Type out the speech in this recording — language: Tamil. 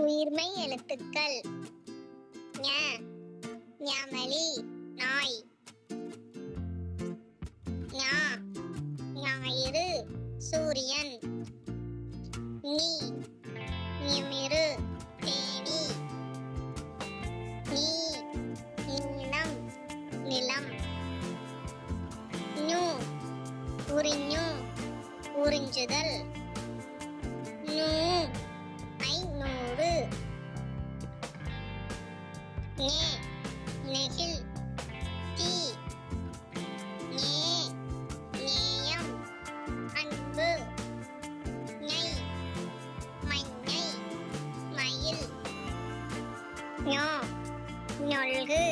உயிர்மெய் எழுத்துக்கள் ஞ ஞமலி நாய், ஞா ஞாயிறு சூரியன், நீ நிமிரு தேனி, நீ நீளம் நிலம், நு உறிஞ்சு உறிஞ்சுதல், நூ 500, நே நெகிழ் தீ, நே நேயம் அன்பு, நை மஞ்சை மயில், ஞோ ஞொல்கு